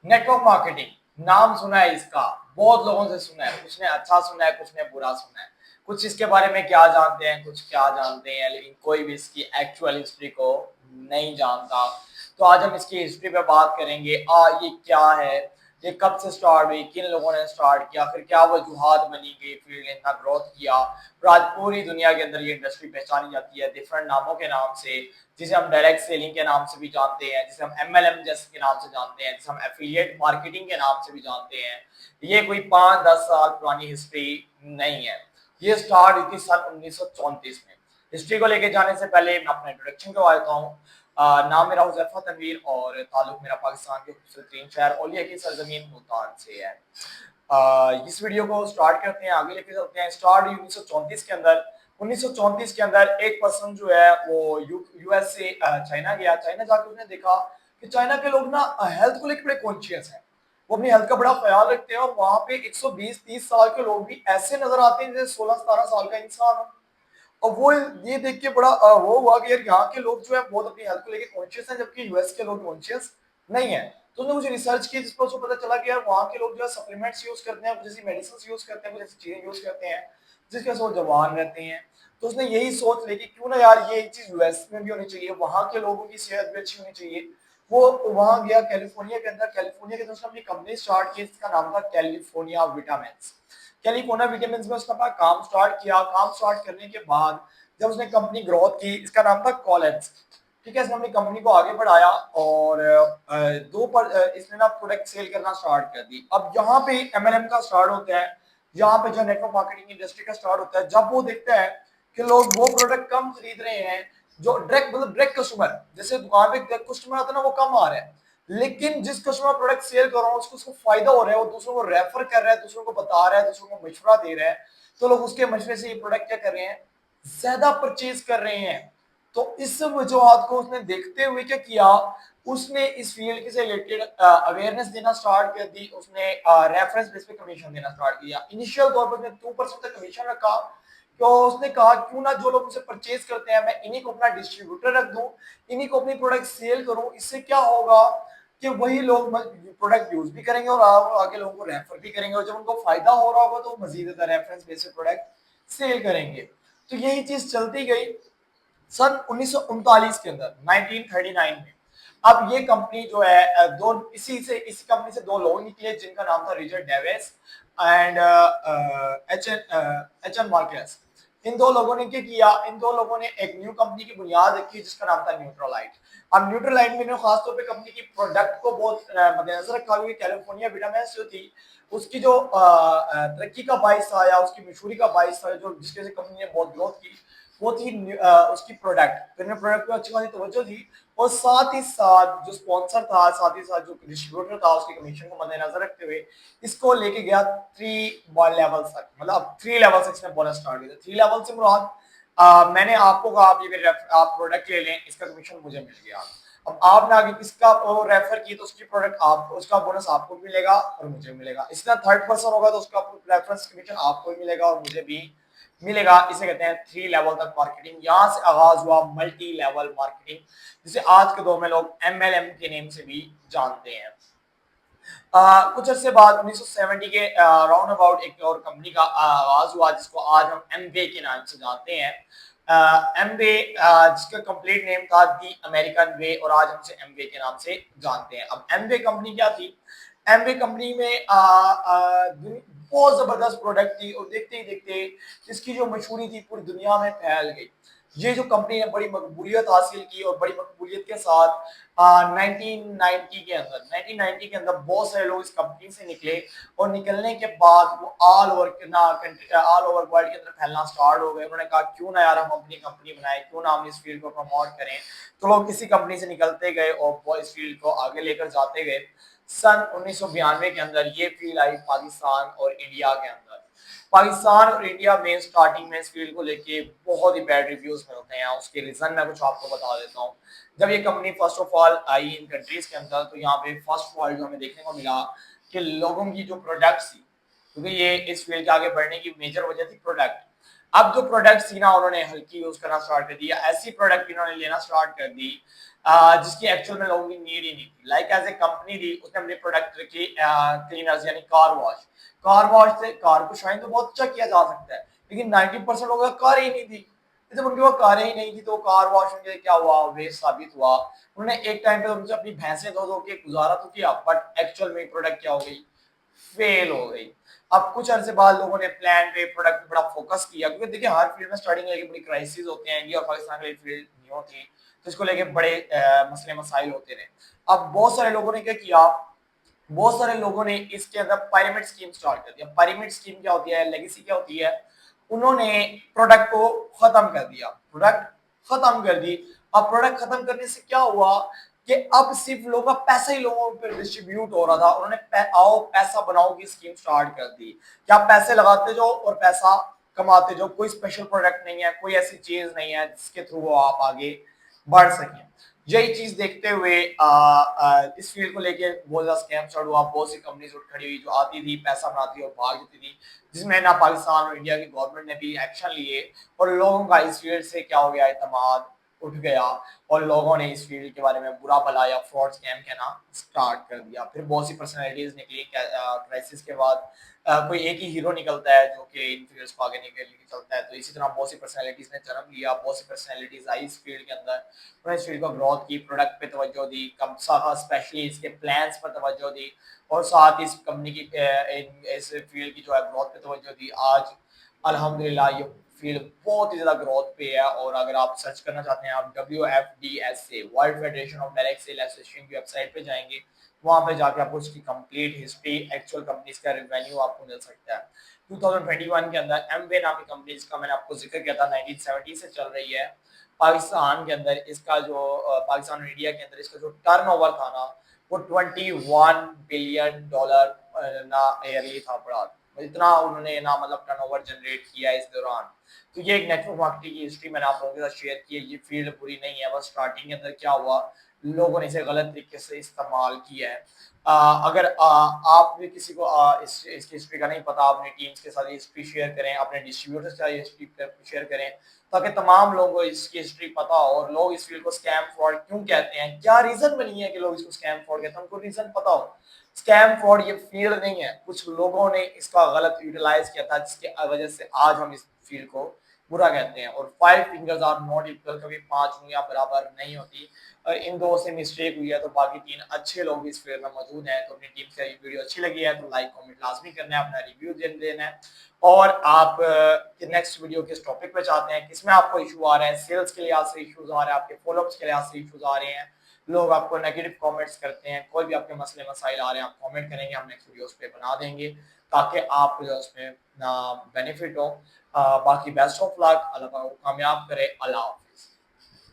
Network marketing नाम सुना है इसका, बहुत लोगों से सुना है, कुछ ने अच्छा सुना है, कुछ ने बुरा सुना है, कुछ इसके बारे में क्या जानते हैं, कुछ क्या जानते हैं, लेकिन कोई भी इसकी एक्चुअल हिस्ट्री को नहीं जानता। तो आज हम इसकी हिस्ट्री पे बात करेंगे। ये क्या है, ये कब से स्टार्ट हुई, किन लोगों ने स्टार्ट किया, फिर क्या वजूहत बनी कि फील्ड ने इतना ग्रोथ किया। और आज पूरी दुनिया के अंदर ये इंडस्ट्री पहचानी जाती है डिफरेंट नामों के नाम से, जिसे हम डायरेक्ट सेलिंग के नाम से भी जानते हैं, जिसे हम एमएलएम जैसे के नाम से जानते हैं, जिसे हम एफिलिएट मार्केटिंग के नाम से भी जानते हैं। ये कोई 5-10 साल पुरानी हिस्ट्री नहीं है। ये स्टार्ट हुई थी सन 1934 में। हिस्ट्री को लेके जाने से पहले मैं अपना इंट्रोडक्शन करवा देता हूँ। नाम मेरा हुज़ैफा तनवीर और ताल्लुक मेरा पाकिस्तान के खूबसूरत शहर ओलिया की सरजमीन मुल्तान से है। इस वीडियो को स्टार्ट करते हैं, आगे लेके चलते हैं। स्टार्ट 1934 के अंदर। 1934 के अंदर एक पर्सन जो है वो यूएस से चाइना गया। चाइना जाकर उसने देखा कि चाइना के लोग ना हेल्थ को लेकर बड़े कॉन्शियस हैं, वो अपनी हेल्थ का बड़ा ख्याल रखते हैं। और वहां पे 120-30 साल के लोग भी ऐसे नजर आते हैं जैसे 16-17 साल का इंसान हो। और वो ये देख के बड़ा वो हुआ कि यार यहाँ के लोग जो है बहुत अपनी हेल्थ को लेके कॉन्शियस हैं, जबकि यूएस के लोग कॉन्शियस नहीं है। तो उन्होंने मुझे रिसर्च की, जिस पर उसको पता चला कि यार वहाँ के लोग जो है सप्लीमेंट्स यूज करते हैं, कुछ ऐसी मेडिसिन यूज करते हैं, कुछ ऐसी चीजें यूज करते हैं जिसकी वजह से वो जवान रहते हैं। तो उसने यही सोच ली कि क्यों ना यार ये चीज यूएस में भी होनी चाहिए, वहाँ के लोगों की सेहत भी अच्छी होनी चाहिए। वो वहां गया कैलिफोर्निया के अंदर। कैलिफोर्निया के अंदर उसने अपनी कंपनी स्टार्ट की, जिसका नाम था कैलिफोर्निया विटामिन। कैलिफोर्निया विटामिन में उसने अपना काम स्टार्ट किया। काम स्टार्ट करने के बाद जब उसने कंपनी ग्रोथ की, इसका नाम था कॉलेज, ठीक है, इसने अपनी कंपनी को आगे बढ़ाया और इसने ना प्रोडक्ट सेल करना स्टार्ट कर दी। अब यहाँ पे एमएलएम का स्टार्ट होता है, यहाँ पे जो नेटवर्क मार्केटिंग इंडस्ट्री का स्टार्ट होता है। जब वो देखता है कि लोग वो प्रोडक्ट कम खरीद रहे हैं, जो डायरेक्ट मतलब डायरेक्ट कस्टमर, जैसे दुकान पे कस्टमर आता है ना, वो कम आ रहा है, लेकिन जिस कस्टमर प्रोडक्ट सेल कर रहा हूँ उसको फायदा हो रहा है, वो दूसरों को रेफर कर रहा है, दूसरों को बता रहा है, दूसरों को मशवरा दे रहा है, तो लोग उसके मशवरे से ये प्रोडक्ट क्या कर रहे हैं, ज्यादा परचेज कर रहे हैं। तो इस वजूहत को उसने देखते हुए क्या किया, उसने इस फील्ड से रिलेटेड अवेयरनेस देना स्टार्ट कर दी। उसने रेफरेंस बेस पे कमीशन देना स्टार्ट किया। इनिशियल तौर पर उसने 2% तक कमीशन रखा। तो उसने कहा क्यों ना जो लोग मुझसे परचेज करते हैं मैं इन्हीं को अपना डिस्ट्रीब्यूटर रख दूं, इन्हीं को अपनी प्रोडक्ट सेल करूं। इससे क्या होगा कि वही लोग प्रोडक्ट यूज भी करेंगे और आगे लोगों को रेफर भी करेंगे, और जब उनको फायदा हो रहा होगा तो मजीद रेफरेंस बेस्ड प्रोडक्ट सेल करेंगे। तो यही चीज चलती गई। सन 1939 के अंदर 1939 में अब ये कंपनी जो है इसी कंपनी से दो लोग निकले, जिनका नाम था Richard Davis and H N Markes. इन दो लोगों ने क्या किया, इन दो लोगों ने एक न्यू कंपनी की बुनियाद रखी जिसका नाम था न्यूट्रोलाइट। अब न्यूट्रोलाइट में खासतौर पे कंपनी की प्रोडक्ट को बहुत मद्देनजर रखा, क्योंकि कैलिफोर्निया विटामिन जो थी उसकी जो तरक्की का बाइस था या उसकी मशहूरी का बाइस था, जो जिसके वजह से कंपनी ने बहुत ग्रोथ की, वो थी उसकी प्रोडक्ट। फिर प्रोडक्ट पे अच्छी खासी तवज्जो थी, और साथ ही साथ जो स्पॉन्सर था, साथ ही साथ जो डिस्ट्रीब्यूटर था, उसके कमीशन को मद्देनजर रखते हुए इसको लेके गया 3 लेवल तक। मतलब 3 लेवल से इसने बोनस स्टार्ट किया। 3 लेवल से मुराद मैंने आपको कहा आप प्रोडक्ट ले लें, इसका कमीशन मुझे मिल गया। अब आपने आगे किसका रेफर की तो उसकी प्रोडक्ट आप, उसका बोनस आपको भी मिलेगा और मुझे मिलेगा। इसी तरह थर्ड पर्सन होगा तो उसका रेफरेंस कमीशन आपको भी मिलेगा और मुझे भी मिलेगा। इसे कहते हैं 3 लेवल तक मार्केटिंग। यहाँ से आगाज हुआ मल्टी लेवल मार्केटिंग, जिसे आज के दौर में लोग एमएलएम के नेम से भी जानते हैं। कुछ अर्से बाद 1970 के राउंड अबाउट एक और कंपनी का आगाज हुआ, जिसको आज हम एमवे के नाम से जानते हैं। एमवे जिसका कंप्लीट नेम था दी अमेरिकन वे, और आज हम इसे एमवे के नाम से जानते हैं। अब एमवे कंपनी क्या थी, एमवे कंपनी में बहुत जबरदस्त प्रोडक्ट थी, और देखते ही देखते इसकी जो मशहूरी थी पूरी दुनिया में फैल गई। ये जो कंपनी ने बड़ी मकबूलियत हासिल की, और बड़ी मकबूलियत के साथ 1990 के अंदर बहुत सारे लोग इस कंपनी से निकले, और निकलने के बाद वो ऑल ओवर वर्ल्ड के अंदर फैलना स्टार्ट हो गए। उन्होंने कहा क्यों ना यार हम अपनी कंपनी बनाए, क्यों ना हम इस फील्ड को प्रमोट करें। तो लोग इसी कंपनी से निकलते गए और वो इस फील्ड को आगे लेकर जाते गए। सन 1992 के अंदर ये फील्ड आई पाकिस्तान और इंडिया के अंदर। पाकिस्तान और इंडिया में स्टार्टिंग में इस फील्ड को लेके बहुत ही बैड रिव्यूज मिलते हैं। उसके रीजन मैं कुछ आपको बता देता हूँ। जब ये company first of all I in countries के अंदर, तो यहाँ पे फर्स्ट ऑफ ऑल जो हमें देखने को मिला कि लोगों की जो प्रोडक्ट्स थी, क्योंकि ये इस फील्ड के आगे बढ़ने की मेजर वजह थी प्रोडक्ट। अब जो प्रोडक्ट्स थी ना उन्होंने हल्की यूज करना स्टार्ट कर दिया, ऐसी प्रोडक्ट इन्होंने लेना स्टार्ट कर दी जिसकी एक्चुअल में लोगों की नीड ही नहीं थी। लाइक एज ए कंपनी थी, उसने अपनी प्रोडक्ट रखी क्लीनर्स यानी कार वॉश से कार को शाइन तो बहुत अच्छा किया जा सकता है, लेकिन 90% लोगों का कार ही नहीं थी। जब उनके पास कारें ही नहीं थी तो कार वॉश उनके क्या हुआ, वेस्ट साबित हुआ। उन्होंने एक टाइम पे उनसे अपनी भैंसें धो धो के गुजारा तो किया, बट एक्चुअल में प्रोडक्ट क्या हो गई, फेल हो गई। अब कुछ अरसे बाद लोगों ने प्लान पे प्रोडक्ट पे बड़ा फोकस किया, क्योंकि देखिए हर फील्ड में स्टार्टिंग लेके बड़ी क्राइसिस होते हैं। इंडिया और पाकिस्तान के लिए फील्ड न्यू थी, तो इसको लेके बड़े मसले मसाइल होते रहे। अब बहुत सारे लोगों ने क्या किया, बहुत सारे लोगों ने इसके अंदर पिरामिड स्कीम स्टार्ट कर दिया। पिरामिड स्कीम क्या होती है, लेगेसी क्या होती है, उन्होंने प्रोडक्ट को खत्म कर दिया, प्रोडक्ट खत्म कर दी। अब प्रोडक्ट खत्म करने से क्या हुआ कि अब सिर्फ लोगों का पैसा ही लोगों पर डिस्ट्रीब्यूट हो रहा था। उन्होंने आओ पैसा बनाओ की स्कीम स्टार्ट कर दी कि आप पैसे लगाते जाओ और पैसा कमाते जाओ। कोई स्पेशल प्रोडक्ट नहीं है, कोई ऐसी चीज नहीं है जिसके थ्रू आप आगे बढ़ सकें। यही चीज देखते हुए इस फील्ड को लेके बहुत ज्यादा स्कैम स्टार्ट हुआ। बहुत सी कंपनीज उठ खड़ी हुई जो आती थी, पैसा बनाती और भाग जाती थी, जिसमें ना पाकिस्तान और इंडिया की गवर्नमेंट ने भी एक्शन लिए और लोगों का इस फील्ड से क्या हो गया, एतमाद उठ गया और लोगों ने इस फील्ड के बारे में बुरा भला या फ्रॉड स्कैम कहना स्टार्ट कर दिया। फिर बहुत सी पर्सनैलिटीज निकली क्राइसिस के बाद। कोई एक ही हीरो निकलता है जो कि इन फील्ड्स को आगे निकल के चलता है, तो इसी तरह बहुत सी पर्सनैलिटीज ने जन्म लिया, बहुत सी पर्सनैलिटीज आई इस फील्ड के अंदर। उन्होंने इस फील्ड को ग्रोथ की, प्रोडक्ट पे तवज्जो दी, स्पेशली इसके प्लान्स पर तवज्जो दी और साथ ही इस कंपनी की इस फील्ड की जो है ग्रोथ पे तवज्जो दी। आज अल्हम्दुलिल्लाह ये फील्ड बहुत ही ज्यादा ग्रोथ पे है। और अगर आप सर्च करना चाहते हैं, आप WFDSA World Federation of Direct Sale Association की वेबसाइट पे जाएंगे, वहां पे जाके आपको इसकी कंप्लीट हिस्ट्री, एक्चुअल कंपनीज का रेवेन्यू आपको मिल सकता है। 2021 के अंदर एमवे नामी कंपनी जिसका मैंने आपको जिक्र किया था 1970 से चल रही है, पाकिस्तान के अंदर इसका जो पाकिस्तान और इंडिया के अंदर इसका जो टर्नओवर था ना, वो $21 बिलियन ना ईयरली था पड़ा। इतना उन्होंने ना मतलब टर्नओवर जनरेट किया इस दौरान। तो ये एक नेटवर्क मार्केटिंग की हिस्ट्री मैंने आप लोगों के साथ शेयर की है। ये फील्ड बुरी नहीं है, बस स्टार्टिंग के अंदर क्या हुआ, लोगों ने इसे गलत तरीके से इस्तेमाल किया है। अगर आप भी किसी को इसकी हिस्ट्री का नहीं पता, अपने टीम्स के साथ हिस्ट्री शेयर करें, अपने डिस्ट्रीब्यूटर्स के साथ हिस्ट्री शेयर करें, ताकि तमाम लोगों को इसकी हिस्ट्री पता हो और लोग इस फील्ड को स्कैम फ्रॉड क्यों कहते हैं, क्या रीजन बनी है कि लोग इसको स्कैम फ्रॉड कहते हैं, उनको रीजन पता हो। स्कैम फ्रॉड ये फील्ड नहीं है, कुछ लोगों ने इसका गलत यूटिलाइज किया था, जिसकी वजह से आज हम इस फील्ड को बुरा कहते हैं। और 5 फिंगर्स आर नॉट इक्वल, कभी 5 उंगलियां बराबर नहीं होती। इन दो से मिस्टेक हुई है तो बाकी 3 अच्छे लोग इस फील्ड में मौजूद हैं। तो अपनी टीम से वीडियो अच्छी लगी है तो लाइक कमेंट लाजमी करना है, अपना रिव्यू देना है। और आप नेक्स्ट वीडियो किस टॉपिक पे चाहते हैं, किसमें आपको इशू आ रहा है, सेल्स के लिहाज से इशूज आ रहे हैं, आपके फॉलोअप्स के लिहाज से इशूज आ रहे हैं, लोग आपको नेगेटिव कमेंट्स करते हैं, कोई भी आपके मसले मसाइल आ रहे हैं, आप कमेंट करेंगे, हम नेक्स्ट वीडियो उस पर बना देंगे ताकि आप उसमें बेनिफिट हो। बाकी बेस्ट ऑफ लक, अल्लाह कामयाब करे। अल्लाह।